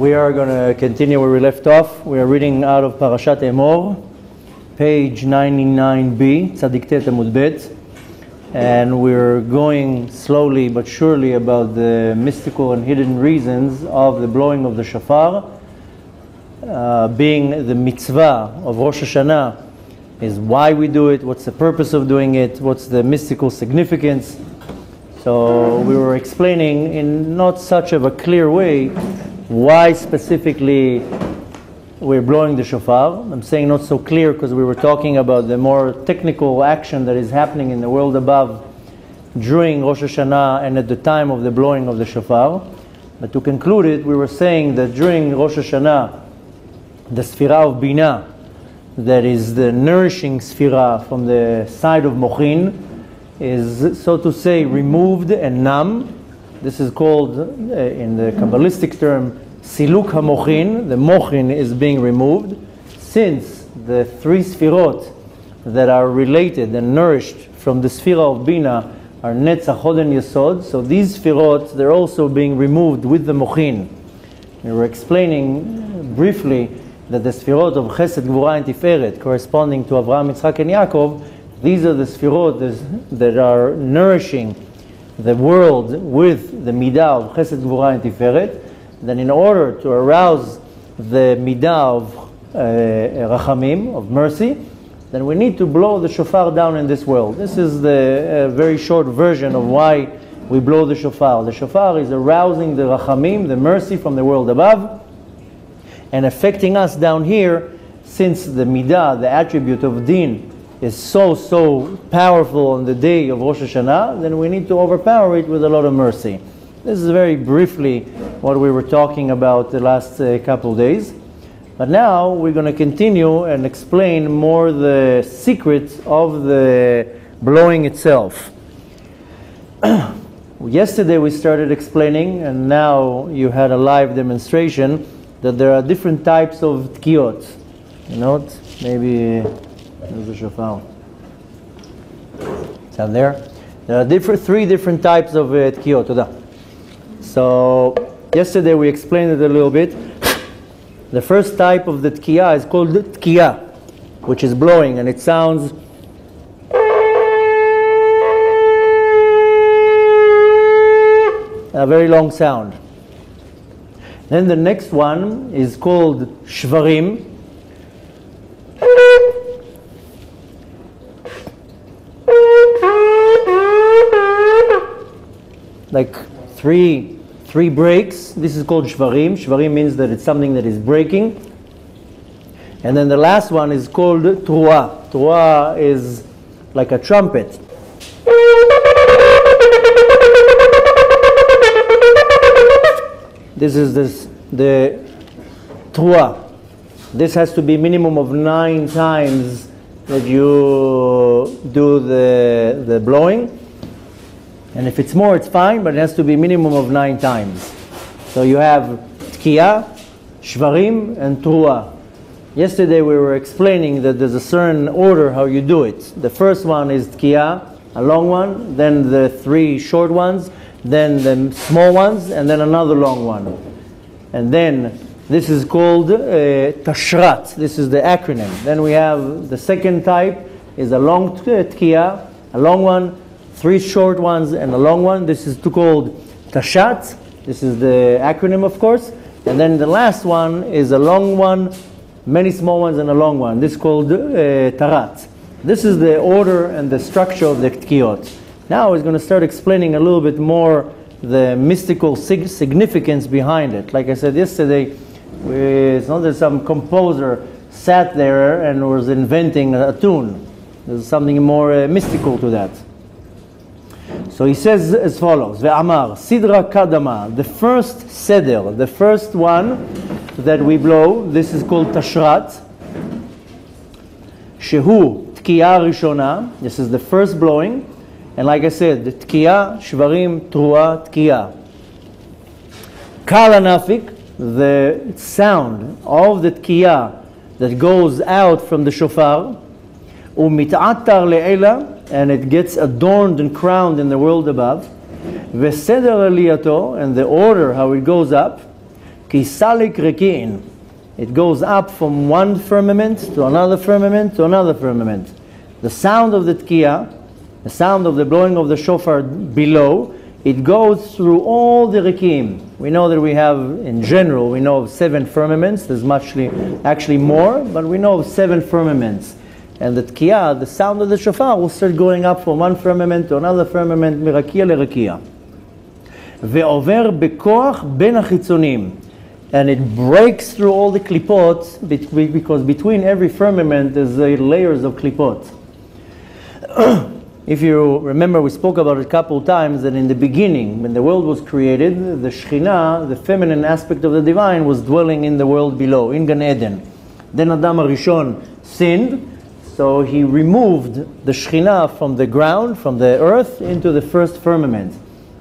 We are going to continue where we left off. We are reading out of Parashat Emor, page 99b, Tzadik Tet Amud Bet, and we're going slowly but surely about the mystical and hidden reasons of the blowing of the shofar, being the mitzvah of Rosh Hashanah, is why we do it, what's the purpose of doing it, what's the mystical significance. So we were explaining in not such of a clear way why specifically we're blowing the shofar. I'm saying not so clear because we were talking about the more technical action that is happening in the world above during Rosh Hashanah and at the time of the blowing of the shofar. But to conclude it, we were saying that during Rosh Hashanah, the Sphira of Binah, that is the nourishing Sphira from the side of Mochin, is, so to say, removed and numb. This is called, in the Kabbalistic term, Siluk HaMochin. The Mochin is being removed. Since the three Sphirot that are related and nourished from the Sphira of Bina are Netzach, Hod, and Yesod, so these Sphirot, they're also being removed with the Mochin. We were explaining briefly that the Sphirot of Chesed, Gvura, and Tiferet, corresponding to Avraham, Yitzchak, and Yaakov, these are the Sphirot that are nourishing the world with the midah of Chesed, Gvura, and Tiferet. Then in order to arouse the midah of Rachamim, of mercy, then we need to blow the shofar down in this world. This is the very short version of why we blow the shofar. The shofar is arousing the Rachamim, the mercy from the world above, and affecting us down here, since the midah, the attribute of din, is so powerful on the day of Rosh Hashanah, then we need to overpower it with a lot of mercy. This is very briefly what we were talking about the last couple of days. But now we're going to continue and explain more the secrets of the blowing itself. Yesterday we started explaining, and now you had a live demonstration, that there are different types of tkiyot. You know, maybe there's a shofar. It's out there. There are three different types of tkiyot. Toda. So yesterday we explained it a little bit. The first type of the tkiyah is called tkiyah, which is blowing, and it sounds a very long sound. Then the next one is called shvarim. Like three breaks. This is called shvarim. Shvarim means that it's something that is breaking. And then the last one is called truah. Truah is like a trumpet. This is the truah. This has to be minimum of 9 times that you do the blowing. And if it's more, it's fine, but it has to be minimum of 9 times. So you have tkiyah, shvarim, and truah. Yesterday we were explaining that there's a certain order how you do it. The first one is tkiyah, a long one, then the 3 short ones, then the small ones, and then another long one. And then this is called tashrat. This is the acronym. Then we have the second type is a long tkiyah, a long one, 3 short ones, and a long one. This is called tashat. This is the acronym, of course. And then the last one is a long one, many small ones, and a long one. This is called tarat. This is the order and the structure of the tkiyot. Now he's going to start explaining a little bit more the mystical significance behind it. Like I said yesterday, it's not that some composer sat there and was inventing a tune. There's something more mystical to that. So he says as follows: Ve'amar, Sidra Kadama, the first seder, the first one that we blow, this is called Tashrat. Shehu Tkiyah Rishona, this is the first blowing. And like I said, the Tkiyah, Shvarim, Truah, Tkiyah. Kal Anafik, the sound of the Tkiyah that goes out from the shofar. Umit'atar le'ela, and it gets adorned and crowned in the world above. Veseder aliyato, and the order how it goes up. Kisalik reki'in. It goes up from one firmament to another firmament to another firmament. The sound of the tkiya, the sound of the blowing of the shofar below, it goes through all the reki'im. We know that we have, in general, we know of 7 firmaments. There's actually more, but we know of 7 firmaments. And the tkiya, the sound of the shofar, will start going up from one firmament to another firmament, mirakia lerakia. Ve'over bekoach ben achitzonim. And it breaks through all the klipot, because between every firmament there's layers of klipot. If you remember, we spoke about it a couple of times, that in the beginning, when the world was created, the Shekhinah, the feminine aspect of the divine, was dwelling in the world below, in Gan Eden. Then Adam HaRishon sinned, so he removed the Shekhinah from the ground, from the earth, into the first firmament.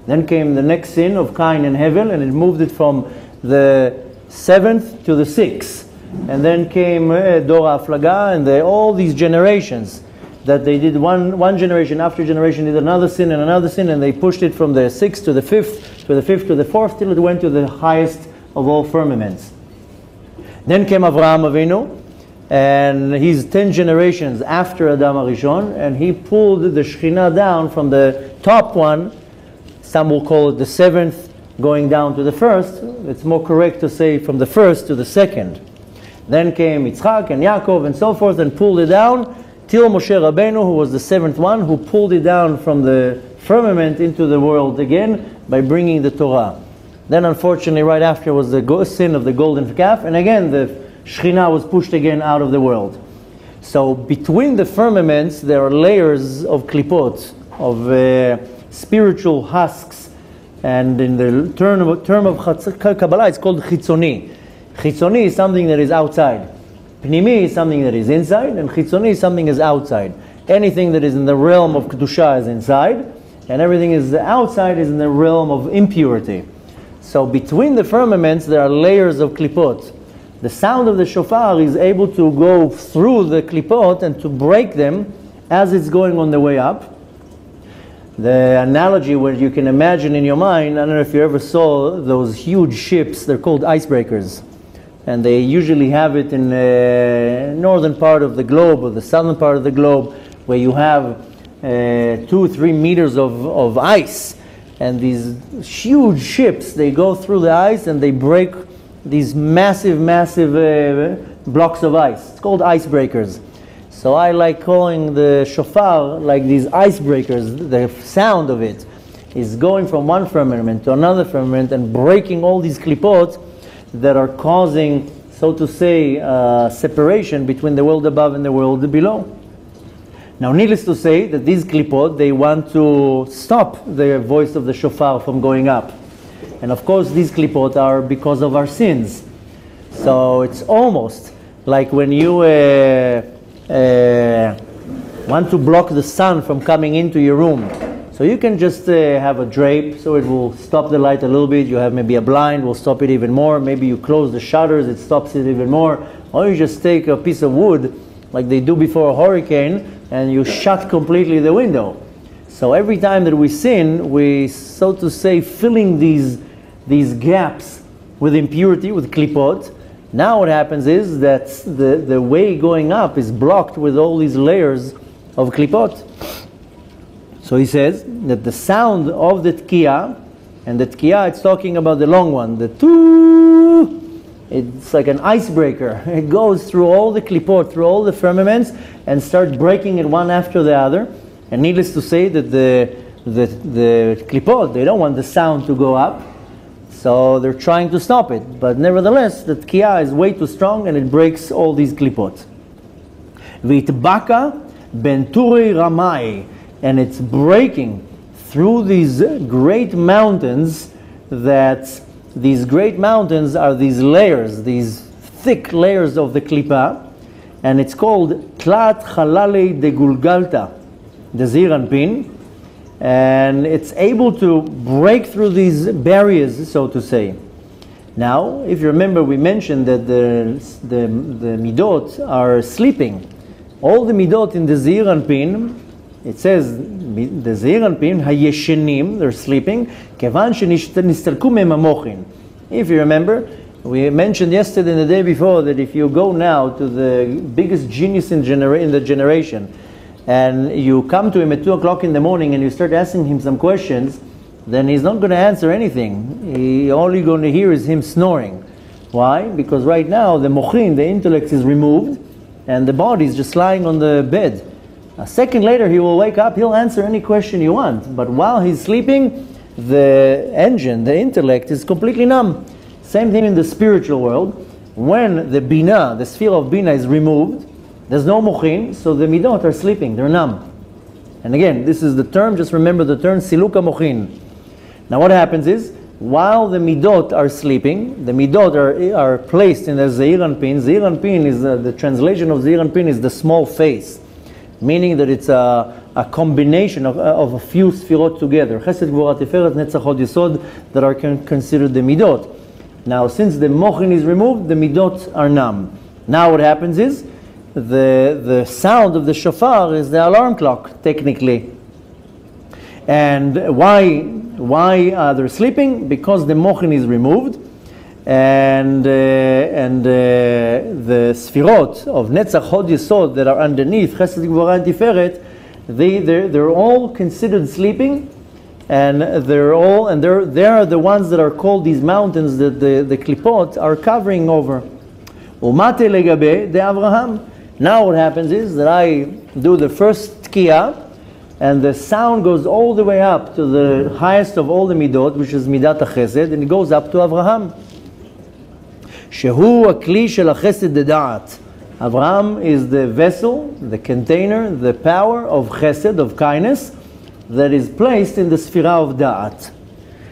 Then came the next sin of Cain and Hevel, and it moved it from the 7th to the 6th. And then came Dor HaAflaga, and all these generations, that they did one generation after generation did another sin, and they pushed it from the 6th to the 5th, to the 5th to the 4th, till it went to the highest of all firmaments. Then came Avraham Avinu, and he's 10 generations after Adam HaRishon, and he pulled the Shekhinah down from the top one. Some will call it the 7th, going down to the 1st. It's more correct to say from the 1st to the 2nd. Then came Yitzchak and Yaakov and so forth, and pulled it down till Moshe Rabbeinu, who was the 7th one, who pulled it down from the firmament into the world again by bringing the Torah. Then unfortunately right after was the sin of the golden calf, and again the Shekhinah was pushed again out of the world. So between the firmaments there are layers of klipot, of spiritual husks, and in the term of Kabbalah it's called chitzoni. Chitzoni is something that is outside. Pnimi is something that is inside, and chitzoni is something that is outside. Anything that is in the realm of kedusha is inside, and everything is outside is in the realm of impurity. So between the firmaments there are layers of klipot. The sound of the shofar is able to go through the klipot and to break them as it's going on the way up. The analogy where you can imagine in your mind, I don't know if you ever saw those huge ships, they're called icebreakers. And they usually have it in the northern part of the globe or the southern part of the globe, where you have 2-3 meters of ice. And these huge ships, they go through the ice and they break these massive blocks of ice. It's called icebreakers. So I like calling the shofar like these icebreakers. The sound of it is going from one firmament to another firmament and breaking all these klipot that are causing, so to say, separation between the world above and the world below. Now, needless to say that these klipot, they want to stop the voice of the shofar from going up. And of course, these klipot are because of our sins. So it's almost like when you want to block the sun from coming into your room. So you can just have a drape, so it will stop the light a little bit. You have maybe a blind, will stop it even more. Maybe you close the shutters, it stops it even more. Or you just take a piece of wood, like they do before a hurricane, and you shut completely the window. So every time that we sin, we, so to say, filling these gaps with impurity, with klipot. Now what happens is that the way going up is blocked with all these layers of klipot. So he says that the sound of the tkiya, and the tkiya, it's talking about the long one, the tu, it's like an icebreaker. It goes through all the klipot, through all the firmaments, and starts breaking it one after the other. And needless to say that the klipot, they don't want the sound to go up, so they're trying to stop it. But nevertheless, the tkiya is way too strong, and it breaks all these klipot. V'itbaka ben turi ramai. And it's breaking through these great mountains, that these great mountains are these layers, these thick layers of the klipa, and it's called Tlat Halale de Gulgalta, the Ziranpin, and it's able to break through these barriers, so to say. Now, if you remember, we mentioned that the midot are sleeping. All the midot in the Ziranpin, it says, the Ziranpin, hayeshenim, they're sleeping, kevan shenistalku mem hamochin. If you remember, We mentioned yesterday and the day before that if you go now to the biggest genius in the generation, and you come to him at 2 o'clock in the morning and you start asking him some questions, then he's not going to answer anything. All you're going to hear is him snoring. Why? Because right now the mochin, the intellect, is removed and the body is just lying on the bed. A second later he will wake up, he'll answer any question you want. But while he's sleeping, the engine, the intellect, is completely numb. Same thing in the spiritual world. When the bina, the sphere of bina, is removed, there's no mochin, so the midot are sleeping, they're numb. And again, this is the term, just remember the term siluka mochin. Now what happens is, while the midot are sleeping, the midot are placed in the Zeir Anpin. Zeir Anpin is, the translation of Zeir Anpin is the small face, meaning that it's a combination of a few sfirot together. Chesed, Gvura, Tiferet, Netzach, Hod, Yesod, that are considered the midot. Now, since the mochin is removed, the midot are numb. Now what happens is, the sound of the shofar is the alarm clock, technically. And why are they sleeping? Because the mochin is removed, and the sfirot of Netzach, Hod, Yesod that are underneath Chesed, Gvura, and Tiferet, they're all considered sleeping, and they are the ones that are called these mountains that the klipot are covering over. Umate legabe de Avraham. Now what happens is that I do the first tkiyah, and the sound goes all the way up to the highest of all the midot, which is midat chesed, and it goes up to Avraham. Shehu akli shel chesed de'da'at. Avraham is the vessel, the container, the power of chesed, of kindness, that is placed in the sfira of da'at.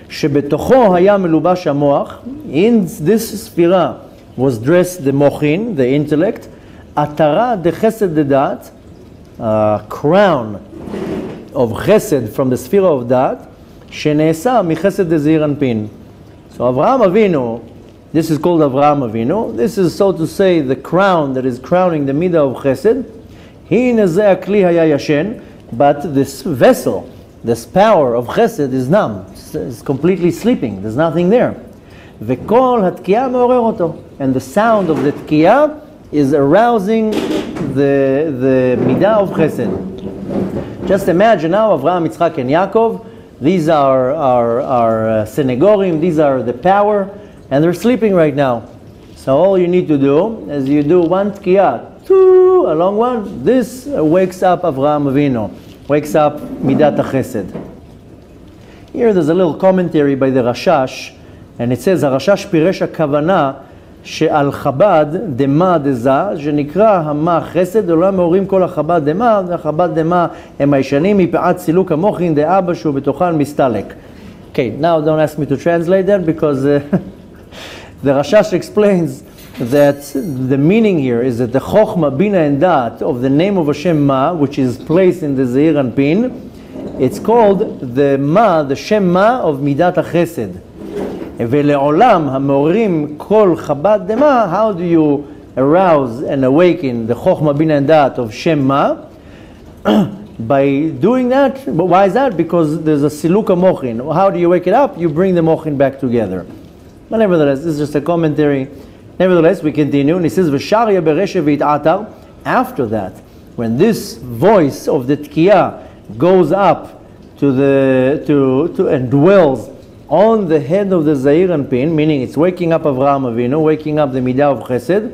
Shebetocho haya melubash hamoach. In this sfira was dressed the mochin, the intellect, atara de chesed de'da'at, a crown of chesed from the sphere of da'at, sheneesa mi chesed de Zeir Anpin. So Avraham Avinu, this is called Avraham Avinu. This is, so to say, the crown that is crowning the midah of chesed. Hi nezeh akli haya yashen, but this vessel, this power of chesed is numb. It's completely sleeping. There's nothing there. V'kol hatkiyah me'orer oto, and the sound of the tkiyah is arousing the midah of chesed. Just imagine now Avraham, Yitzchak, and Yaakov. These are Senegorim, these are the power, and they're sleeping right now. So all you need to do is you do one tkiyah, a long one. This wakes up Avraham Avinu, wakes up Midat HaChesed. Here there's a little commentary by the Rashash, and it says, הרשש פירש הכוונה שעל חב"ד דמה דזה, שנקרא המה חסד, עולם מעורים כל החב"ד דמה, והחב"ד דמה הם הישנים מפאת סילוק המוחין דאבא שהוא בתוכן מסתלק. Okay, now don't ask me to translate that, because the Rashash explains that the meaning here is that the Chokhmah, Bina, and Dat of the name of Hashem Ma, which is placed in the Zeir Anpin, it's called the Ma, the Shem Ma of Midat HaChesed. ולעולם המעוררים כל חב"ד דמה, how do you arouse and awaken the Chokhmah, Bina, and Dat of Shem Ma? By doing that. But why is that? Because there's a siluka mochin. How do you wake it up? You bring the mochin back together. But nevertheless, this is just a commentary. Nevertheless, we continue, and he says, "V'sharya bereshe v'itatar." After that, when this voice of the tkiyah goes up to and dwells on the head of the Zeir Anpin, meaning it's waking up Avraham Avinu, waking up the midah of Chesed,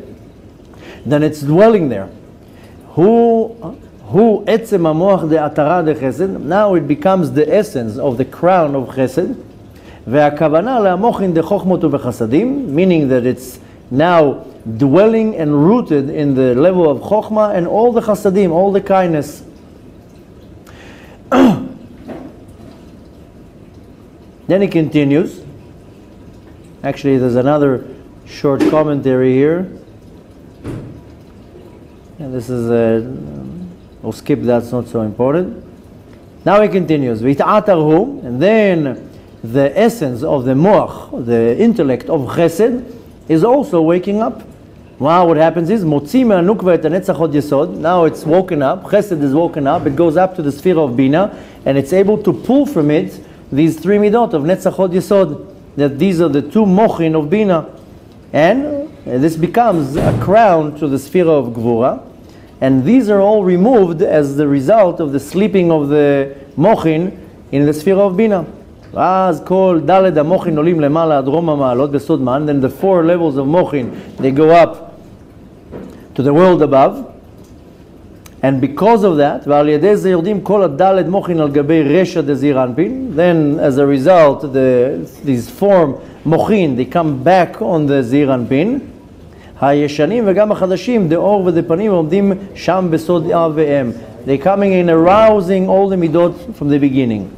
then it's dwelling there. Who etzem hamoach de atara de Chesed? Now it becomes the essence of the crown of Chesed. Ve'akavana le'amochin de chokhmot u'vechasadim, meaning that it's now dwelling and rooted in the level of chokhmah and all the chasadim, all the kindness. Then he continues. Actually, there's another short commentary here. And this is we'll skip that, it's not so important. Now he continues. V'ita'atarhu, and then the essence of the moach, the intellect of chesed, is also waking up. Wow, what happens is, motzi me'anukva et hanetzach hod yesod. Now it's woken up, chesed is woken up, it goes up to the sphere of bina, and it's able to pull from it these three midot of netzach hod yesod, that these are the two mochin of bina. And this becomes a crown to the Sphira of Gvura. And these are all removed as the result of the sleeping of the Mochin in the Sphira of Bina. ואז כל ד' המוחין עולים למעלה עד רום המעלות בסוד מן. Then the 4 levels of Mochin, they go up to the world above. And because of that, ועל ידי זה יורדים כל הד' מוחין על גבי רשע דזעיר אנפין. Then as a result, these 4 Mochin, they come back on the זעיר אנפין. הישנים וגם החדשים, דאור ודפנים, עומדים שם בסוד אב ואם. They're coming in arousing all the midot from the beginning.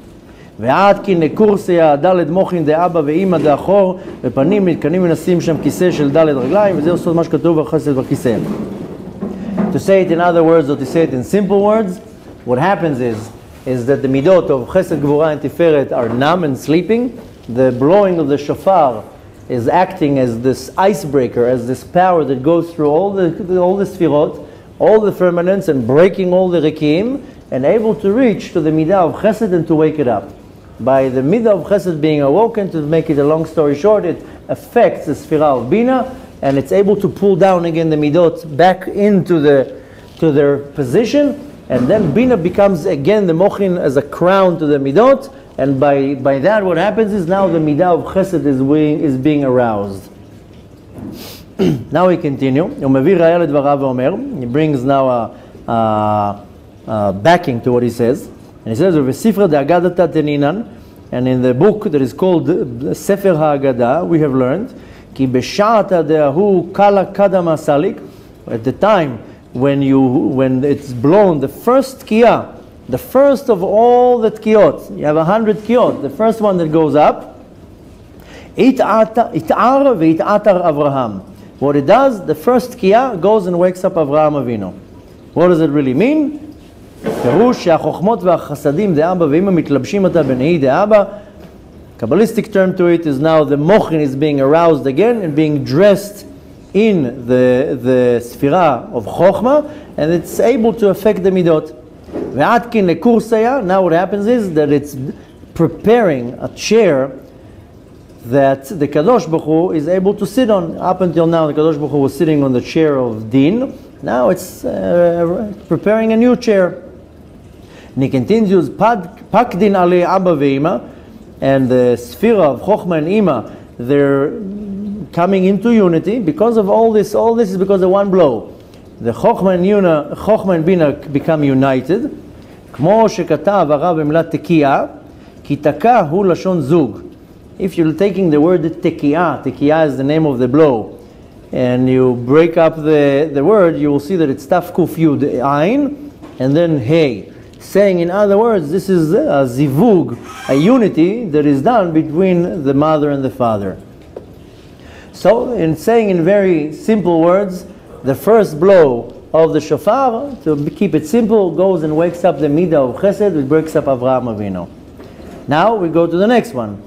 ועד כי נקורסיה ד' מוחין דאבא ואמא דאחור ופנים נתקנים מנסים שם כיסא של ד' רגליים, וזה עושה מה שכתוב בחסד בכיסא. To say it in other words, or to say it in simple words, what happens is that the midot of chesed, gvura, and tiferet are numb and sleeping. The blowing of the shofar is acting as this icebreaker, as this power that goes through all the sfirot, all the firmaments, and breaking all the rekim, and able to reach to the midah of chesed and to wake it up. By the midah of chesed being awoken, to make it a long story short, it affects the sphira of bina, and it's able to pull down again the midot back into their position, and then bina becomes again the mochin as a crown to the midot, and by that what happens is now the midah of chesed is being aroused. Now we continue. He brings now a backing to what he says, and he says, and in the book that is called Sefer HaAgada, we have learned Ki b'sha'ata de'ahu kala kadama salik. At the time when it's blown, the first tkiyah, the first of all the tkiyot, you have 100 tkiyot, the first one that goes up, it'ar ve'it'atar Avraham. What it does, the first tkiyah goes and wakes up Avraham Avinu. What does it really mean? פירוש שהחוכמות והחסדים דאבא ואמא מתלבשים אותה בנהי דאבא. Kabbalistic term to it is now the mochin is being aroused again and being dressed in the sphira of chokhmah, and it's able to affect the midot. Ve'atkin lekursaya, now what happens is that it's preparing a chair that the Kadosh Baruch Hu is able to sit on. Up until now, the Kadosh Baruch Hu was sitting on the chair of Din. Now it's preparing a new chair. And he continues, Pakdin ale Abba ve'ima, and the sphira of Chokhmah and Ima, they're coming into unity because of all this. All this is because of one blow. The Chokhmah and Bina become united. Kmo shekatav harav b'milat tekiah, ki taka hu lashon zug. If you're taking the word tekiah, tekiah is the name of the blow, and you break up the word, you will see that it's taf kuf yud ayin, and then hey. Saying, in other words, this is a zivug, a unity that is done between the mother and the father. So, in saying in very simple words, the first blow of the shofar, to keep it simple, goes and wakes up the midah of chesed, which breaks up Avraham Avinu. Now we go to the next one.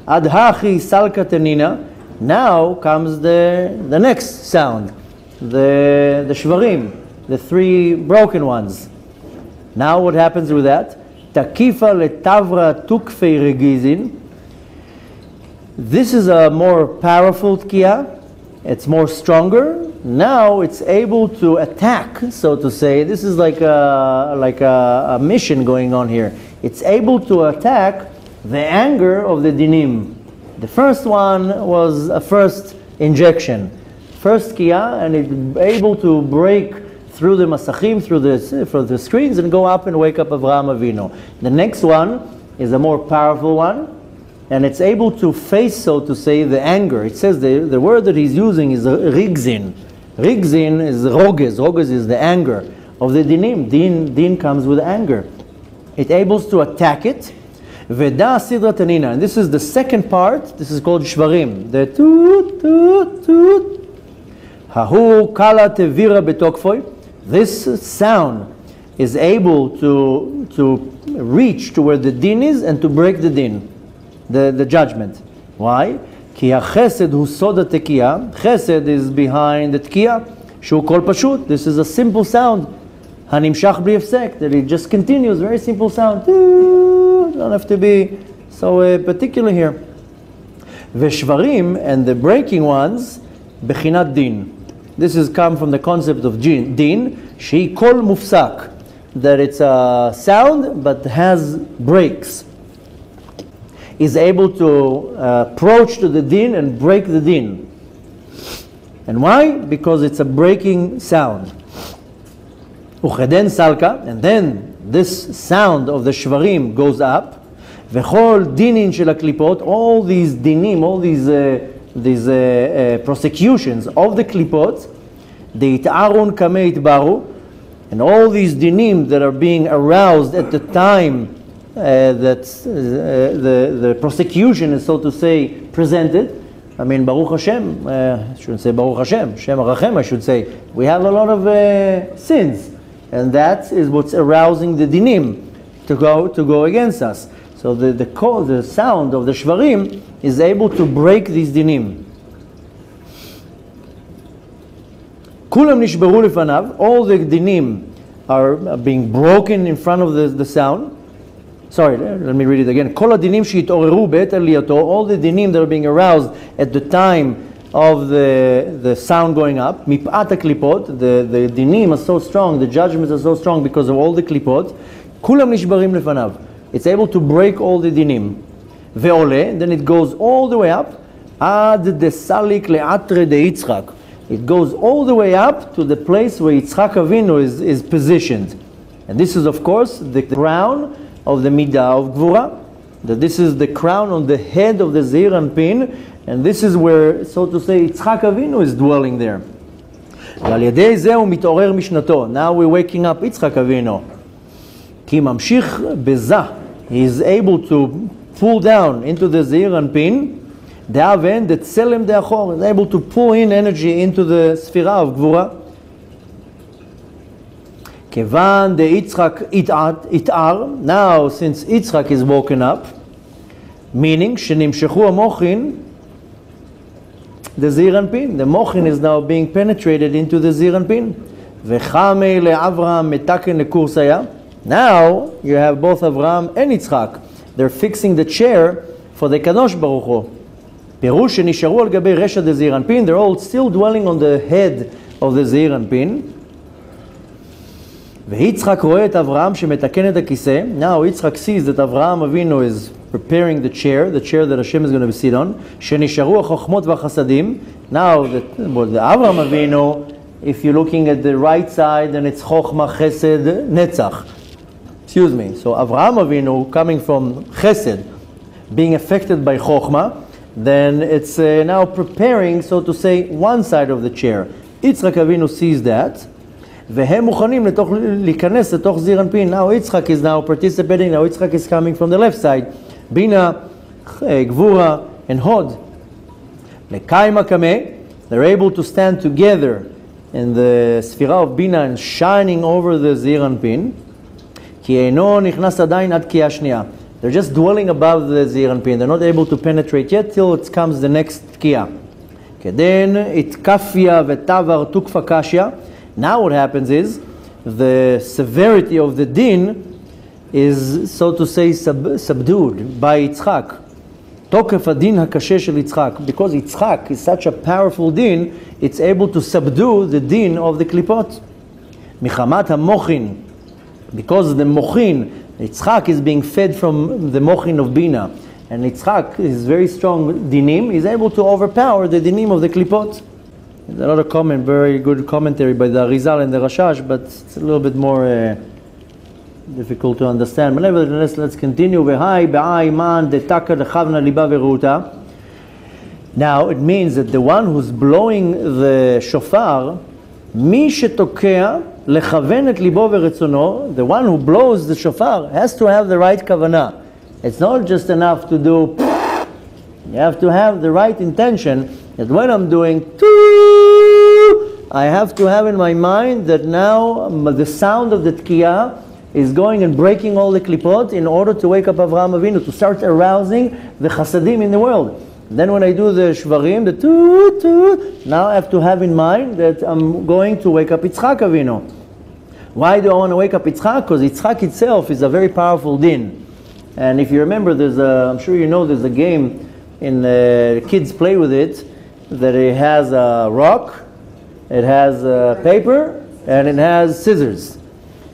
Adhachi salka tenina. Now comes the next sound, the shvarim, the 3 broken ones. Now what happens with that? Takifa letavra tukfei regizin. This is a more powerful tkiyah. It's more stronger. Now it's able to attack, so to say. This is like a mission going on here. It's able to attack the anger of the dinim. The first one was a first injection, first tkiyah, and it's able to break through the masachim, through the screens, and go up and wake up Avraham Avinu. The next one is a more powerful one, and it's able to face, so to say, the anger. It says the word that he's using is rigzin. Rigzin is rogez. Rogez is the anger of the dinim. Din comes with anger. It's able to attack it. Veda sidra tanina. And this is the second part. This is called shvarim. The toot, toot, toot. Hahu kala tevira betokfoi. This sound is able to reach to where the din is and to break the din, the judgment. Why? Ki chesed hu soda tekiyah. Chesed is behind the tekiyah. Shu kol pashut. This is a simple sound. Hanimshach bli hefsek. That it just continues. Very simple sound. Don't have to be so particular here. Veshvarim, and the breaking ones, bechinat din. This has come from the concept of din, shehi kol mufsak, that it's a sound but has breaks. Is able to approach to the din and break the din. And why? Because it's a breaking sound. Ucheden salka, and then this sound of the shvarim goes up. V'chol dinin shel haklipot, all these dinim, all these prosecutions of the klipot, the it'arun kamei itbaru, and all these dinim that are being aroused at the time that the prosecution is, so to say, presented. I mean, Baruch Hashem, I shouldn't say Baruch Hashem, Shem Arachem, I should say. We have a lot of sins, and that is what's arousing the dinim to go against us. So the sound of the shvarim is able to break these dinim. Kulam nishbaru lefanav, all the dinim are being broken in front of the sound. Sorry, let me read it again. Kol hadinim she'itoreru be'et aliyato, all the dinim that are being aroused at the time of the sound going up. Mip'at haklipot, the dinim are so strong, the judgments are so strong because of all the klipot. Kulam nishbarim lefanav. It's able to break all the dinim. Ve'ole, then it goes all the way up. Ad desalik le'atre de Yitzchak. It goes all the way up to the place where Yitzchak Avinu is positioned. And this is, of course, the crown of the midah of gvura, that this is the crown on the head of the Zeir Anpin, and this is where, so to say, Yitzchak Avinu is dwelling there. Now we're waking up Yitzchak Avinu. Ki mamshich bezah, he is able to pull down into the Zeir Anpin, the tselem de'achor, is able to pull in energy into the sphira of gvura. Kevan de Yitzchak itar, now since Yitzchak is woken up, meaning shenimshechu hamochin, the Zeir Anpin, the mochin is now being penetrated into the Zeir Anpin. Vechame le'Avraham metaken lekursaya. Now you have both Avraham and Yitzchak. They're fixing the chair for the Kadosh Baruch Hu. Perush shenisharu al gabei resha de Zeir Anpin. They're all still dwelling on the head of the Zeir Anpin. ויצחק רואה את אברהם שמתקן את הכיסא. Now Yitzchak sees that Avraham Avinu is preparing the chair that Hashem is going to sit on. שנשארו החוכמות והחסדים. Now the Avraham Avinu, if you're looking at the right side, then it's חוכמה, חסד, נצח. Excuse me. So Avraham Avinu coming from chesed, being affected by חוכמה, then it's now preparing, so to say, one side of the chair. Yitzchak Avinu sees that. והם מוכנים להיכנס לתוך זעיר אנפין. Now Yitzchak is now participating, now Yitzchak is coming from the left side. בינה, גבורה, and hod. לקיים הקמה, they're able to stand together in the ספירה of בינה and shining over the זעיר אנפין. כי אינו נכנס עדיין עד תקיעה שנייה. They're just dwelling above the זעיר אנפין. They're not able to penetrate yet till it comes the next תקיעה. כדן התקפיה ותעבר תוקפה קשיה. Now what happens is, the severity of the din is, so to say, subdued by Yitzchak. Tokef adin hakashe shel Yitzchak. Because Yitzchak is such a powerful din, it's able to subdue the din of the klipot. Michamat ha-mochin. Because the mochin, Yitzchak is being fed from the mochin of Bina. And Yitzchak is very strong dinim, is able to overpower the dinim of the klipot. There's a lot of very good commentary by the Arizal and the Rashash, but it's a little bit more difficult to understand. But nevertheless, let's continue. Now, it means that the one who's blowing the shofar, the one who blows the shofar has to have the right kavanah. It's not just enough to do, you have to have the right intention. That when I'm doing I have to have in my mind that now the sound of the tkiyah is going and breaking all the klipot in order to wake up Avraham Avinu, to start arousing the chasadim in the world. Then when I do the shvarim, the now I have to have in mind that I'm going to wake up Yitzchak Avinu. Why do I want to wake up Yitzchak? Because Yitzchak itself is a very powerful din. And if you remember, I'm sure you know, there's a game, kids play with it, that it has a rock, it has a paper, and it has scissors.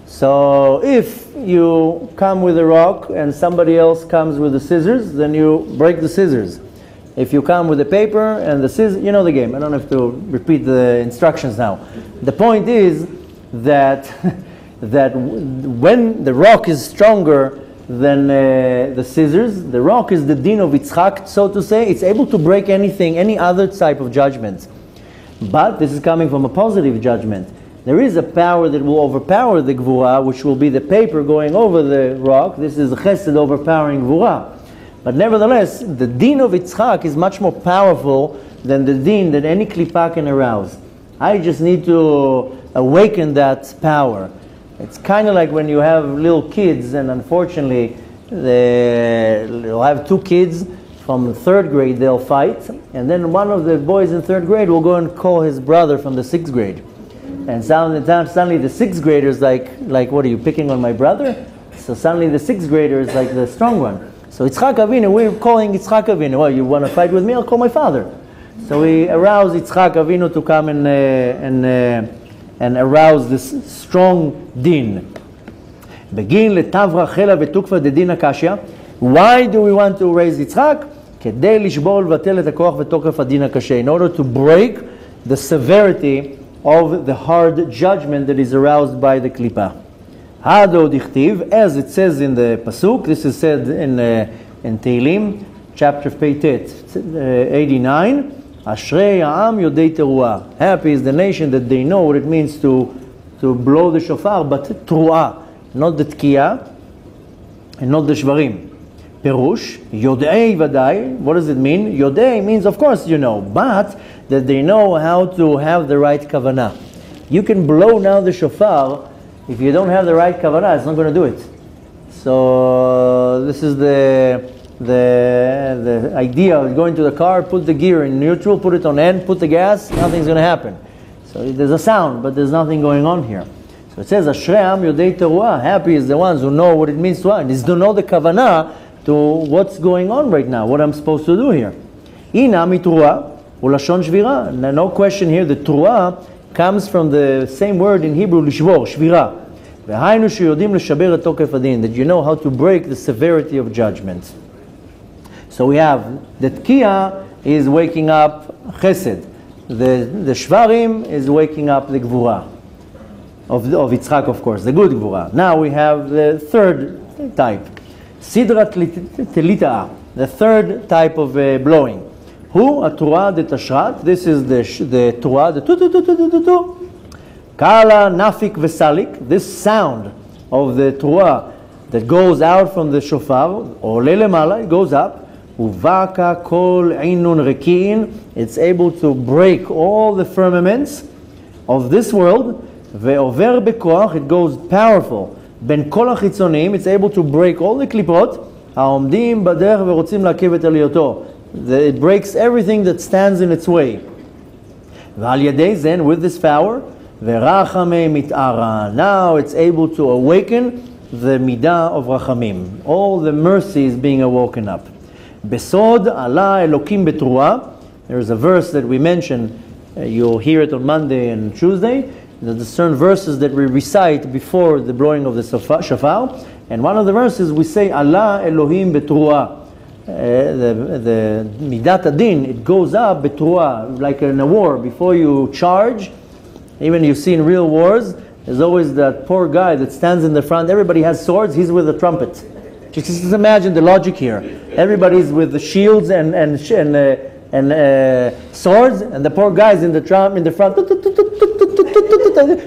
So if you come with a rock and somebody else comes with the scissors, then you break the scissors. If you come with the paper and the scissors, you know the game. I don't have to repeat the instructions now. The point is that that when the rock is stronger than the scissors, the rock is the din of Yitzchak, so to say. It's able to break anything, any other type of judgment. But this is coming from a positive judgment. There is a power that will overpower the Gvura, which will be the paper going over the rock. This is Chesed overpowering Gvura. But nevertheless, the din of Yitzchak is much more powerful than the din that any Klippa can arouse. I just need to awaken that power. It's kind of like when you have little kids, and unfortunately, they'll have two kids from 3rd grade, they'll fight, and then one of the boys in 3rd grade will go and call his brother from the 6th grade. And suddenly the 6th grader is like, what are you, picking on my brother? So suddenly the 6th grader is like the strong one. So Yitzchak Avinu, we're calling Yitzchak Avinu. Well, you want to fight with me? I'll call my father. So we arouse Yitzchak Avinu to come and arouse this strong din. Begin letav Rachela v'tukva dedin akashya. Why do we want to raise Yitzchak? כדי לשבור ולבטל את הכוח ותוקף הדין הקשה. In order to break the severity of the hard judgment that is aroused by the klipa. Hado dichtiv, as it says in the pasuk, this is said in Tehillim, chapter Peitet, 89. Ashrei ha'am yodei teruah. Happy is the nation that they know what it means to blow the shofar, but teruah, not the tkiya, and not the shvarim. Perush, yodei vadai. What does it mean? Yodei means, of course, you know, but that they know how to have the right kavanah. You can blow now the shofar. If you don't have the right kavanah, it's not going to do it. So this is the idea of going to the car, put the gear in neutral, put it on N, put the gas, nothing's going to happen. So there's a sound, but there's nothing going on here. So it says, Ashrei am yodei teruah. Happy is the ones who know what it means to is to know the kavanah to what's going on right now, what I'm supposed to do here. Ina mitruah ulashon shvira. No question here, the truah comes from the same word in Hebrew, lishvor, shvira. V'hainu sheyodim leshaber et tokef adin, that you know how to break the severity of judgment. So we have the tkiya is waking up chesed. The shvarim is waking up the gvura of Yitzchak, of course, the good gvura. Now we have the third type, sidrat telita, the third type of blowing. Hu atura de tashrat. This is the Torah, the tu. Kala nafik vesalik. This sound of the Torah that goes out from the shofar, or lelemala, it goes up. Uvaka kol einun rekiin. It's able to break all the firmaments of this world. Ve'over bekoach. It goes powerful. Ben kol achitzonim. It's able to break all the klipot. Haomdim baderech ve'rotzim lakev et aliyoto. It breaks everything that stands in its way. V'al yadei zen, with this power, ve'rachamei mit'ara. Now it's able to awaken the midah of rachamim. All the mercy is being awoken up. Besod ala elokim betruah. There is a verse that we mentioned. You'll hear it on Monday and Tuesday. There's certain verses that we recite before the blowing of the shofar. And one of the verses we say, ala Elohim betruah. The midat adin, it goes up betruah, like in a war. Before you charge, even you see in real wars, there's always that poor guy that stands in the front. Everybody has swords, he's with a trumpet. Just imagine the logic here. Everybody's with the shields and swords, and the poor guy's in the front.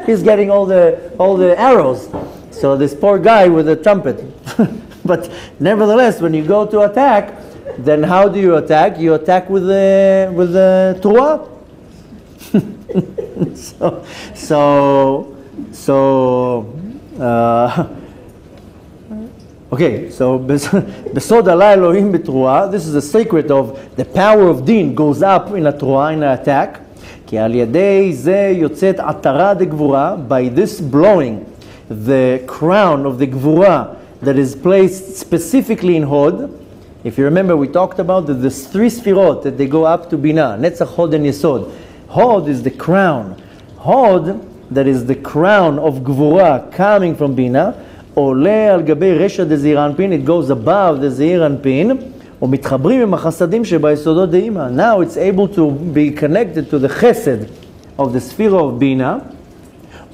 He's getting all the arrows. So this poor guy with a trumpet. But nevertheless, when you go to attack, then how do you attack? You attack with the Torah. Okay, so besod ala Elohim betruah. This is the secret of the power of din goes up in a Torah, in an attack. Ki al yadei ze yotzet atara de gvura. By this blowing, the crown of the gvura that is placed specifically in Hod, If you remember, we talked about the three sfirot that they go up to Bina, Netzach, Hod, and Yesod. Hod is the crown. Hod, that is the crown of Gvura coming from Bina, Ole al gabe resha de Zeir Anpin, it goes above the Zeir Anpin, ומתחברים עם החסדים שביסודות דאימא. Now it's able to be connected to the chesed of the sphere of Bina.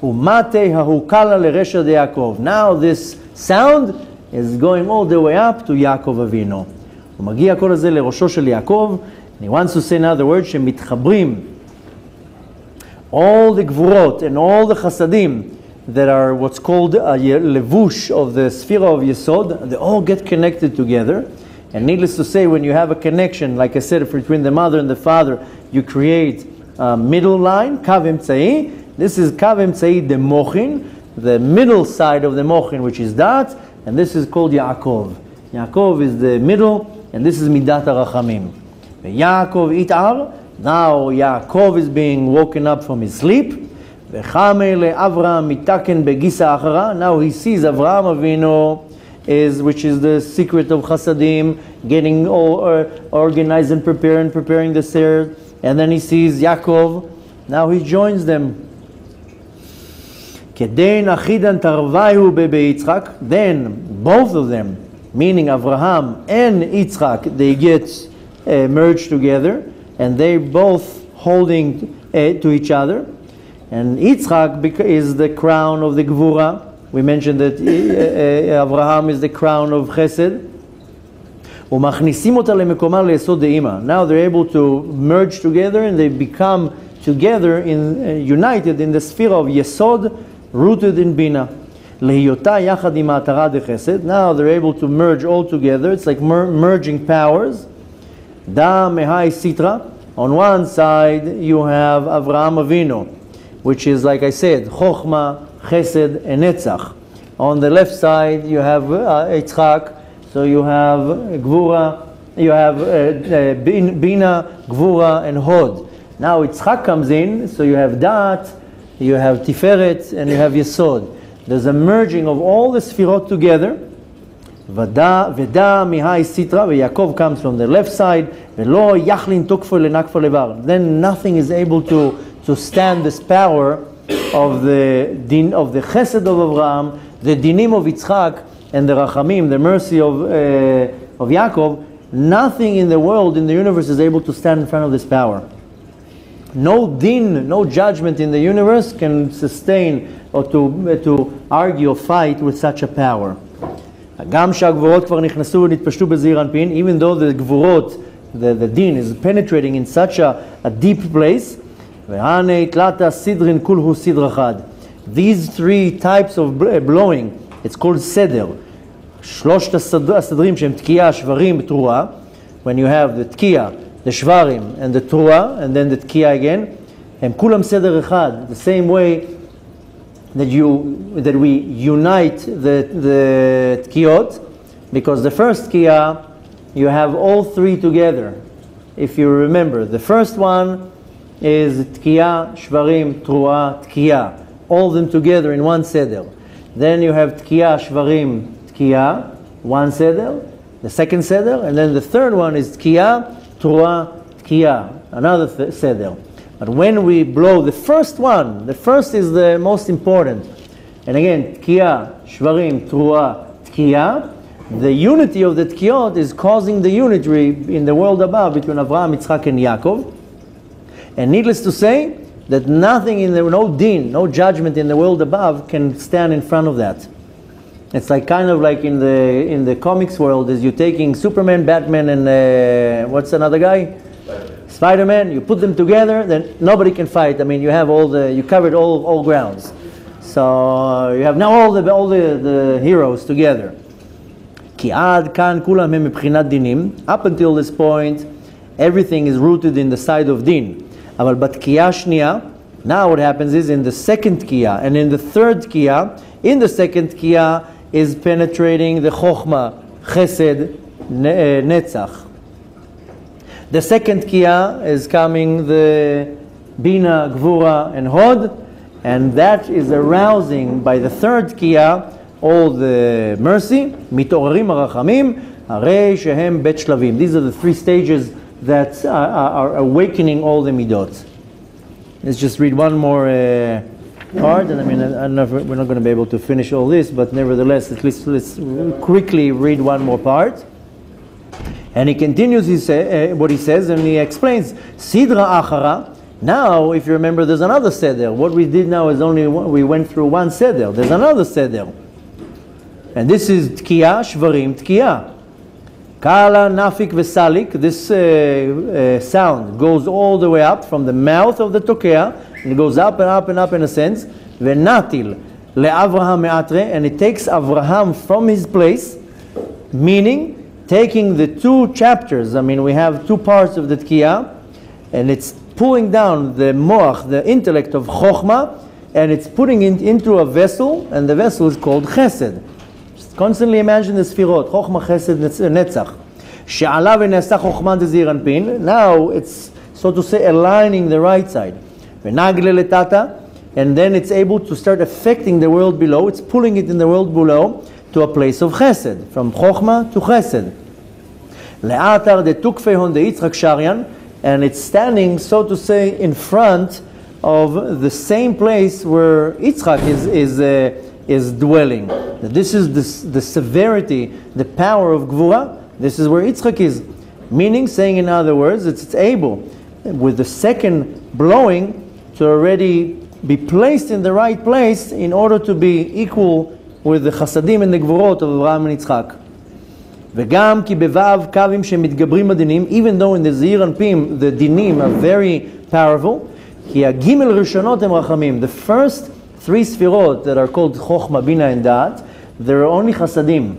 ומטה ההוקלה לרשע דיעקב. Now this sound is going all the way up to יעקב אבינו. ומגיע כל הזה לראשו של יעקב. And he wants to say in other words שמתחברים all the גבורות and all the חסדים that are what's called a levush of the sphere of Yesod, they all get connected together. And needless to say, when you have a connection, like I said, between the mother and the father, you create a middle line, kav emtzai. This is kav emtzai de mochin, the middle side of the mochin, which is dat, and this is called Yaakov. Yaakov is the middle, and this is midat harachamim. Yaakov itar. Now Yaakov is being woken up from his sleep. Now he sees Avraham Avinu, which is the secret of Chasadim, getting all organized and preparing the Seir. And then he sees Yaakov. Now he joins them. Then both of them, meaning Avraham and Yitzchak, they get merged together, and they both holding to each other. And Yitzchak is the crown of the Gvura. We mentioned that Avraham is the crown of Chesed. Now they're able to merge together, and they become together, united in the sphere of Yesod, rooted in Bina. Now they're able to merge all together. It's like merging powers. Da mehai sitra. On one side you have Avraham Avinu, which is, like I said, Chochma, Chesed, and Netzach. On the left side you have Yitzchak, so you have Gvura, you have Bina, Gvura, and Hod. Now Yitzchak comes in, so you have Dat, you have Tiferet, and you have Yesod. There's a merging of all the Sfirot together. Veda mihai sitra, Yaakov comes from the left side. Velo yachlin tukfo lenakfo levar. Then nothing is able to stand this power of the din of the chesed of Avraham, the dinim of Yitzchak, and the rachamim, the mercy of Yaakov. Nothing in the world, in the universe, is able to stand in front of this power. No din, no judgment in the universe can sustain or to argue or fight with such a power. Even though the gvurot, the din is penetrating in such a deep place, these three types of blowing, it's called seder. When you have the tkiya, the shvarim, and the trua, and then the tkiya again, and kulam seder echad, the same way that we unite the tkiyot, because the first tkiya, you have all three together. If you remember, the first one is tkiya, shvarim, trua, tkiya, all of them together in one seder. Then you have tkiya, shvarim, tkiya, one seder, the second seder, and then the third one is tkiya, trua, tkiya, another seder. But when we blow the first one, the first is the most important. And again, tkiya, shvarim, trua, tkiya, the unity of the tkiyot is causing the unity in the world above between Avraham, Yitzchak, and Yaakov. And needless to say, that nothing no din, no judgment in the world above can stand in front of that. It's like kind of like in the comics world, is you're taking Superman, Batman, and what's another guy? Spider-Man. You put them together, then nobody can fight. I mean, you have you covered all grounds. So you have now all the heroes together. Up until this point, everything is rooted in the side of din. Now what happens is in the second tkiya and in the third tkiya, in the second tkiya is penetrating the chokhmah, chesed, netzach. The second tkiya is coming the bina, gvura, and hod, and that is arousing by the third tkiya all the mercy, mitorarim harachamim, הרי שהם בית שלבים. These are the three stages that are awakening all the midot. Let's just read one more part, and I don't know if we're not going to be able to finish all this, but nevertheless, at least let's quickly read one more part. And he continues what he says, and he explains, Sidra Achara. Now, if you remember, there's another seder. What we did now is we went through one seder. There's another seder. And this is Tkiya, Shvarim, Tkiya. Kala, Nafik, Vesalik. This sound goes all the way up from the mouth of the Tokea, and it goes up and up and up in a sense. Venatil, LeAvraham Me'atre, and it takes Avraham from his place, meaning taking the two chapters. We have two parts of the Tkiya, and it's pulling down the moach, the intellect of Chokhmah, and it's putting it into a vessel, and the vessel is called Chesed. Just constantly imagine the Sfirot, Chokhmah, Chesed, Netzach. She'ala v'nesa Chokhmah dezir anpin. Now it's, so to say, aligning the right side. V'nagle letata, and then it's able to start affecting the world below. It's pulling it in the world below to a place of Chesed, from Chokhmah to Chesed. Le'atar de tukfehon de Yitzchak Sharyan, and it's standing, so to say, in front of the same place where Yitzchak is dwelling. This is the severity, the power of Gvura. This is where Yitzchak is. Meaning, saying in other words, it's able, with the second blowing, to already be placed in the right place in order to be equal with the Chasadim and the Gvurot of Avraham and Yitzchak. וגם כי בו"ב קווים שמתגברים בדינים, even though in the זעיר אנפין the dinim are very powerful, כי הגימל ראשונות הם רחמים. The first three ספירות that are called חוכמה, בינה and דעת, there are only חסדים,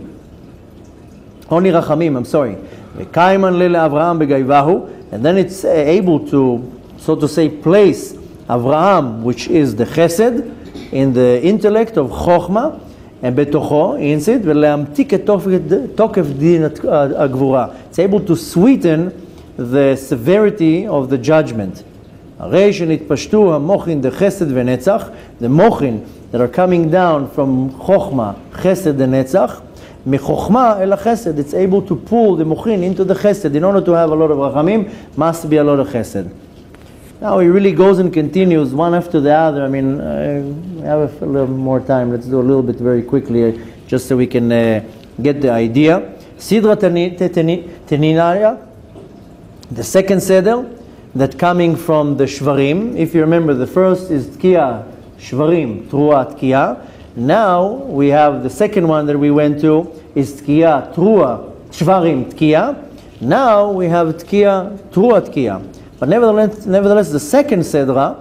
only רחמים, I'm sorry. וקיימן לאברהם בגייבהו, and then it's able to, so to say, place Avraham, which is the chesed, in the intellect of חוכמה, and בתוכו, inside, ולהמתיק את תוקף דין הגבורה. It's able to sweeten the severity of the judgment. הרי שנתפשטו המוחין דחסד ונצח, the mochin that are coming down from חוכמה, חסד ונצח, מחוכמה אל החסד. It's able to pull the mochin into the chesed. In order to have a lot of rachamim, must be a lot of chesed. Now he really goes and continues one after the other. We have a little more time. Let's do a little bit very quickly, just so we can get the idea. Sidra Teninaya, the second seder, that coming from the Shvarim. If you remember, the first is Tkiya, Shvarim, Trua, Tkiya. Now we have the second one that we went to, is Tkiya, Trua, Shvarim, Tkiya. Now we have Tkiya, Trua, Tkiya. But nevertheless, the second sedra,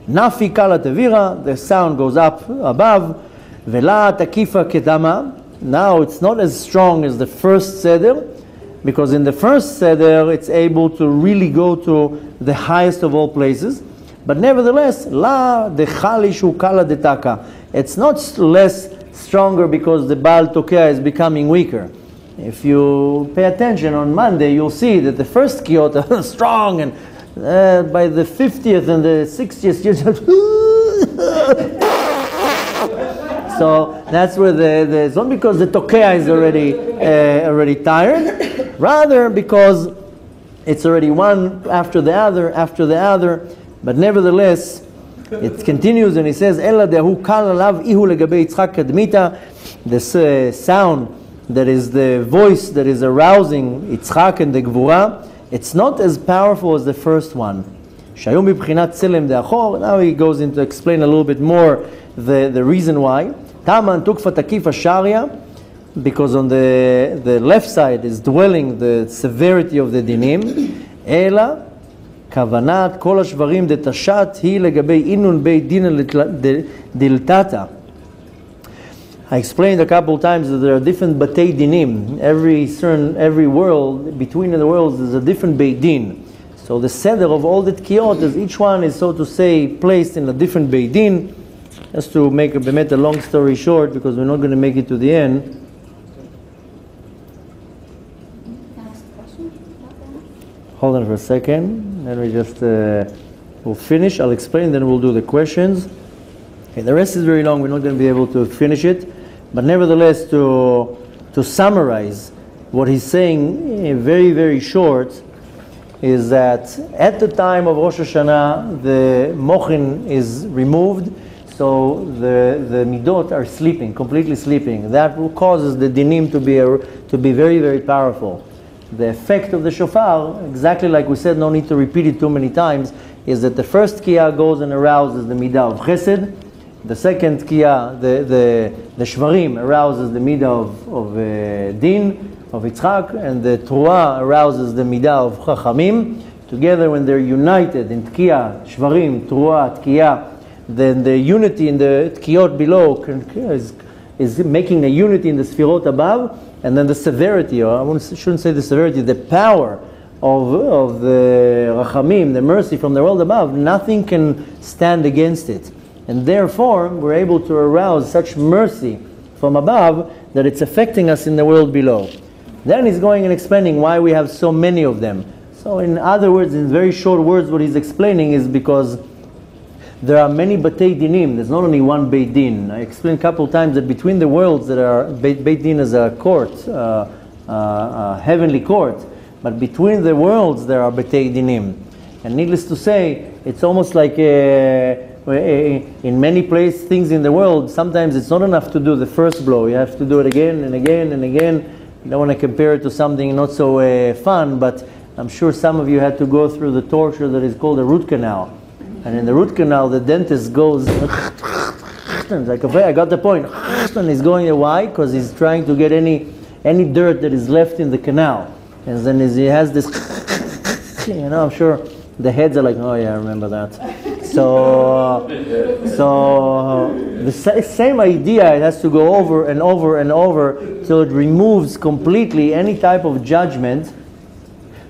Nafi Kala Tevira, the sound goes up above, Vela Takifa Kedama. Now it's not as strong as the first seder, because in the first seder it's able to really go to the highest of all places. But nevertheless, La Dechalishu Kala Detaka. It's not less stronger because the Baal Tokea is becoming weaker. If you pay attention on Monday, you'll see that the first kiyot are strong, and by the 50th and the 60th year, so that's where it's not because the tokea is already tired, rather because it's already one after the other. But nevertheless, it continues, and he says, "Ela dehu kal alav ihu legabe Yitzchak kadmita." This sound that is the voice that is arousing Yitzchak and the Gvura. It's not as powerful as the first one. Now he goes into explain a little bit more the reason why. Because on the left side is dwelling the severity of the dinim. Ela kavanat kol hashvarim detashat hi legabei inun beit din diltata. I explained a couple of times that there are different batei dinim. Every world, between the worlds, there's a different beit din. So the seder of all the tkiyot is each one is, so to say, placed in a different beit din. Just to make a long story short, because we're not going to make it to the end. Hold on for a second. Then we just we'll finish. I'll explain. Then we'll do the questions. Okay, the rest is very long. We're not going to be able to finish it. But nevertheless, to summarize, what he's saying, very, very short, is that at the time of Rosh Hashanah, the mochin is removed, so the midot are sleeping, completely sleeping. That causes the dinim to be very, very powerful. The effect of the shofar, exactly like we said, no need to repeat it too many times, is that the first tkiyah goes and arouses the midah of chesed. The second tkiyah, the shvarim, arouses the midah of din, of Yitzchak, and the Truah arouses the midah of Chachamim. Together, when they're united in Tkiyah, Shvarim, Truah, Tkiyah, then the unity in the Tkiyot below is making a unity in the Sfirot above, and then the severity, or shouldn't say the severity, the power of the Rachamim, the mercy from the world above, nothing can stand against it. And therefore, we're able to arouse such mercy from above that it's affecting us in the world below. Then he's going and explaining why we have so many of them. So in other words, in very short words, what he's explaining is because there are many Batei Dinim. There's not only one Beit Din. I explained a couple of times that between the worlds that are Beit Din is a court, a heavenly court, but between the worlds there are Batei Dinim. And needless to say, it's almost like in many places, things in the world, sometimes it's not enough to do the first blow. You have to do it again and again and again. I don't want to compare it to something not so fun, but I'm sure some of you had to go through the torture that is called a root canal. And in the root canal, the dentist goes, like, okay, I got the point. And he's going there. Why? Because he's trying to get any dirt that is left in the canal. And then he has this, I'm sure the heads are like, oh yeah, I remember that. So the same idea, it has to go over and over and over till it removes completely any type of judgment,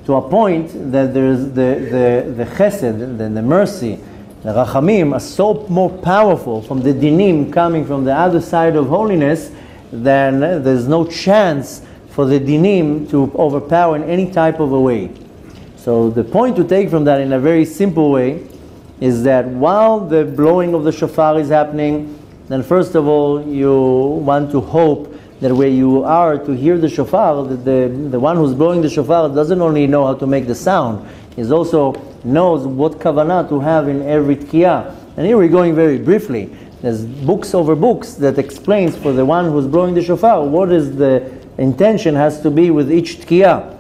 to a point that there's the chesed, the mercy, the rachamim are so more powerful from the dinim coming from the other side of holiness, then there's no chance for the dinim to overpower in any type of a way. So the point to take from that in a very simple way is that while the blowing of the shofar is happening, then first of all you want to hope that where you are to hear the shofar, the one who's blowing the shofar doesn't only know how to make the sound, he also knows what kavanah to have in every tkiyah. And here we're going very briefly. There's books over books that explains for the one who's blowing the shofar what is the intention has to be with each tkiyah,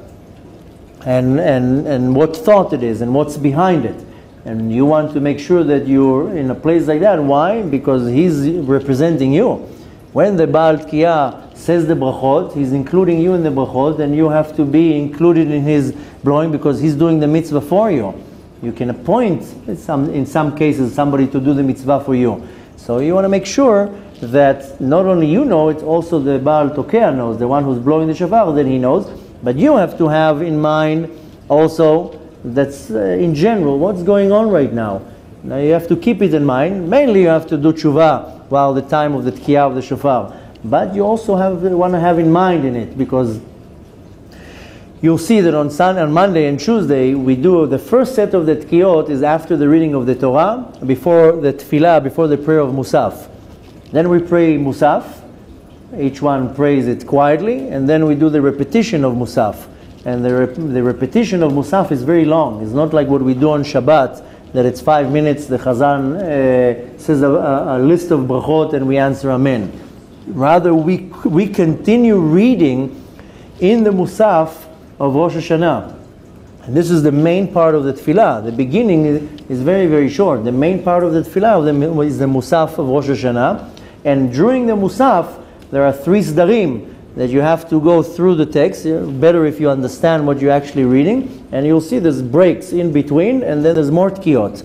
and what thought it is and what's behind it. And you want to make sure that you're in a place like that. Why? Because he's representing you. When the Baal Tkiyah says the brachot, he's including you in the brachot, and you have to be included in his blowing because he's doing the mitzvah for you. You can appoint, in some cases, somebody to do the mitzvah for you. So you want to make sure that not only you know, it's also the Baal Tokea knows, the one who's blowing the shofar, that he knows, but you have to have in mind also that's in general what's going on right now. Now you have to keep it in mind. Mainly you have to do tshuva while the time of the tkiyah of the shofar, but you also want to have in mind in it, because you'll see that on Monday and Tuesday we do the first set of the tkiyot is after the reading of the Torah, before the tefillah, before the prayer of Musaf. Then we pray Musaf, each one prays it quietly, and then we do the repetition of Musaf. And the repetition of Musaf is very long. It's not like what we do on Shabbat, that it's 5 minutes, the Chazan says a list of brachot and we answer Amen. Rather, we continue reading in the Musaf of Rosh Hashanah. And this is the main part of the tefillah. The beginning is very, very short. The main part of the tefillah is the Musaf of Rosh Hashanah. And during the Musaf, there are 3 sdarim that you have to go through the text. Better if you understand what you're actually reading. And you'll see there's breaks in between, and then there's more tkiyot.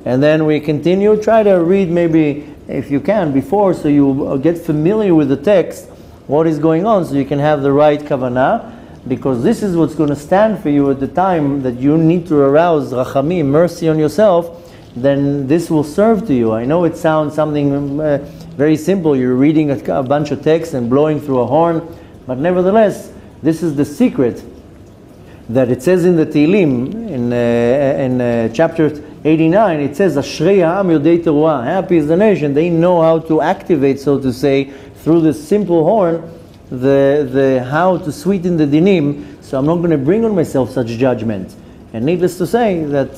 And then we continue. Try to read maybe, if you can, before, so you get familiar with the text, what is going on, so you can have the right kavanah. Because this is what's going to stand for you at the time that you need to arouse rachamim, mercy on yourself. Then this will serve to you. I know it sounds something very simple. You're reading a bunch of text and blowing through a horn, but nevertheless, this is the secret that it says in the Tehillim, in chapter 89. It says, "Ashrei ha'am yodei teruah." Happy is the nation. They know how to activate, so to say, through this simple horn, how to sweeten the dinim, so I'm not going to bring on myself such judgment. And needless to say that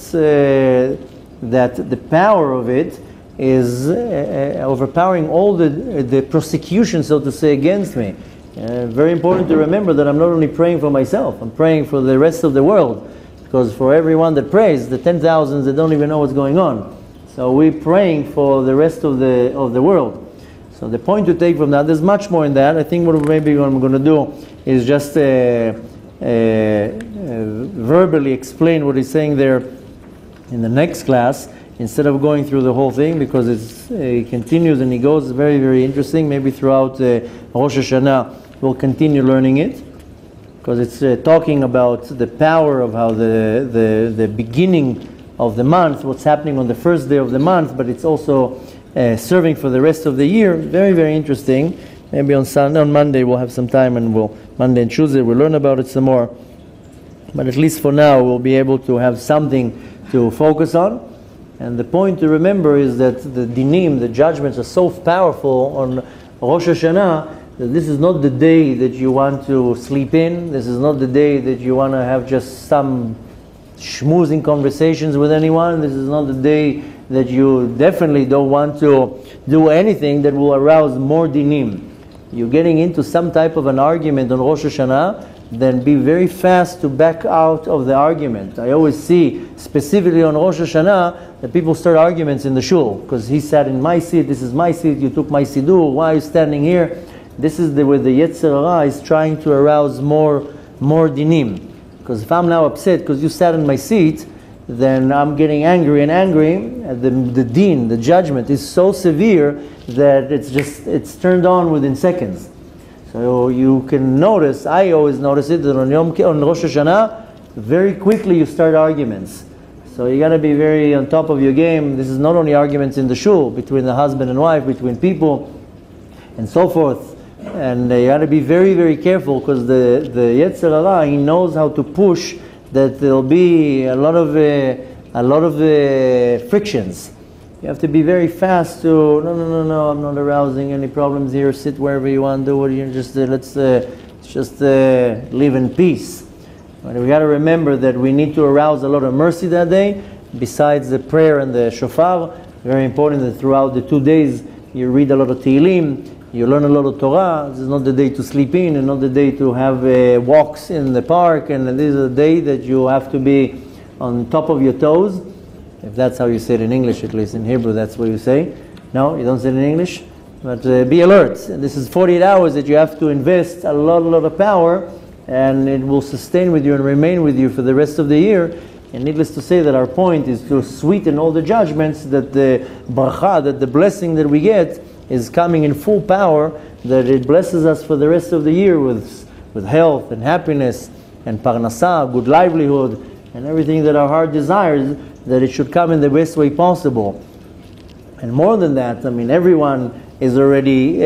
that the power of it is overpowering all the prosecution, so to say, against me. Very important to remember that I'm not only praying for myself, I'm praying for the rest of the world. Because for everyone that prays, the 10,000s that don't even know what's going on. So we're praying for the rest of the world. So the point to take from that, there's much more in that. I think what I'm going to do is just verbally explain what he's saying there in the next class, instead of going through the whole thing, because it continues and he goes very, very interesting. Maybe throughout Rosh Hashanah we'll continue learning it, because it's talking about the power of how the beginning of the month, what's happening on the first day of the month, but it's also serving for the rest of the year. Very, very interesting. Maybe on Monday we'll have some time, and Monday and Tuesday we'll learn about it some more. But at least for now we'll be able to have something to focus on. And the point to remember is that the dinim, the judgments, are so powerful on Rosh Hashanah that this is not the day that you want to sleep in. This is not the day that you want to have just some schmoozing conversations with anyone. This is not the day that you definitely don't want to do anything that will arouse more dinim. You're getting into some type of an argument on Rosh Hashanah, then be very fast to back out of the argument. I always see, specifically on Rosh Hashanah, that people start arguments in the shul, because he sat in my seat, this is my seat, you took my siddur, why are you standing here? This is where the Yetzer Hara is trying to arouse more dinim. Because if I'm now upset because you sat in my seat, then I'm getting angry and angry. The din, the judgment is so severe that it's turned on within seconds. So you can notice, I always notice it, that on Rosh Hashanah, very quickly you start arguments. So you got to be very on top of your game. This is not only arguments in the shul, between the husband and wife, between people, and so forth. And you got to be very, very careful, because the Yetzer Hara, he knows how to push that there'll be a lot of frictions. You have to be very fast to, no, I'm not arousing any problems here, sit wherever you want, do what you just, let's just live in peace. But we got to remember that we need to arouse a lot of mercy that day, besides the prayer and the shofar. Very important that throughout the 2 days you read a lot of Tehillim, you learn a lot of Torah. This is not the day to sleep in, and not the day to have walks in the park, and this is a day that you have to be on top of your toes. If that's how you say it in English, at least in Hebrew, that's what you say. No, you don't say it in English. But be alert. And this is 48 hours that you have to invest a lot of power, and it will sustain with you and remain with you for the rest of the year. And needless to say that our point is to sweeten all the judgments, that the bracha, that the blessing that we get is coming in full power, that it blesses us for the rest of the year with health and happiness and parnasah, good livelihood, and everything that our heart desires, that it should come in the best way possible. And more than that, I mean, everyone is already,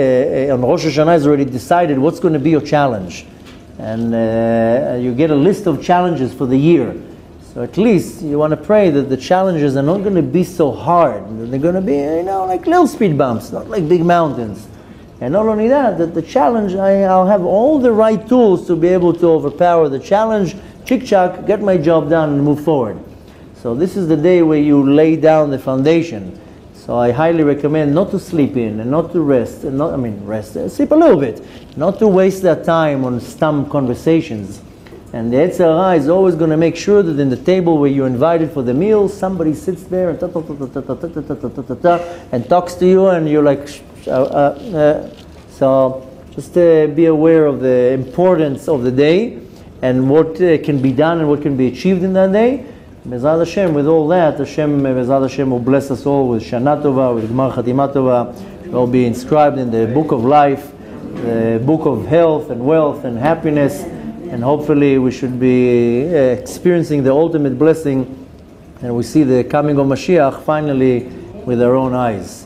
on Rosh Hashanah has already decided what's going to be your challenge. And you get a list of challenges for the year. So at least you want to pray that the challenges are not going to be so hard. They're going to be, like little speed bumps, not like big mountains. And not only that, that the challenge, I'll have all the right tools to be able to overpower the challenge, chick-chack, get my job done and move forward. So this is the day where you lay down the foundation. So I highly recommend not to sleep in and not to rest, and sleep a little bit, not to waste that time on stump conversations. And the Yetzer Hara is always going to make sure that in the table where you're invited for the meal, somebody sits there and and talks to you, and you're like, so just be aware of the importance of the day and what can be done and what can be achieved in that day. Bezrat Hashem, with all that, Bezrat Hashem will bless us all with Shana Tova, with Gmar Chatima Tova. Will be inscribed in the book of life, the book of health and wealth and happiness. And hopefully we should be experiencing the ultimate blessing, and we see the coming of Mashiach finally with our own eyes.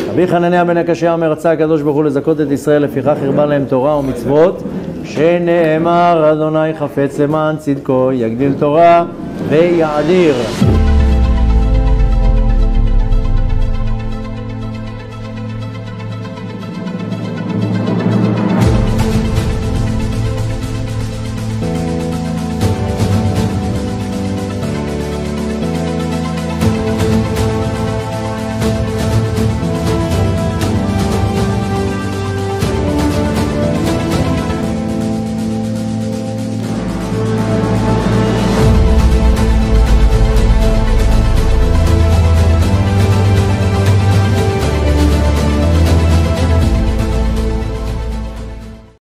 רבי חנניה בן הקשיא אומר, רצה הקדוש ברוך הוא לזכות את ישראל, לפיכך הרבה להם תורה ומצוות, שנאמר אדוני חפץ למען צדקו, יגדיל תורה ויאדיר.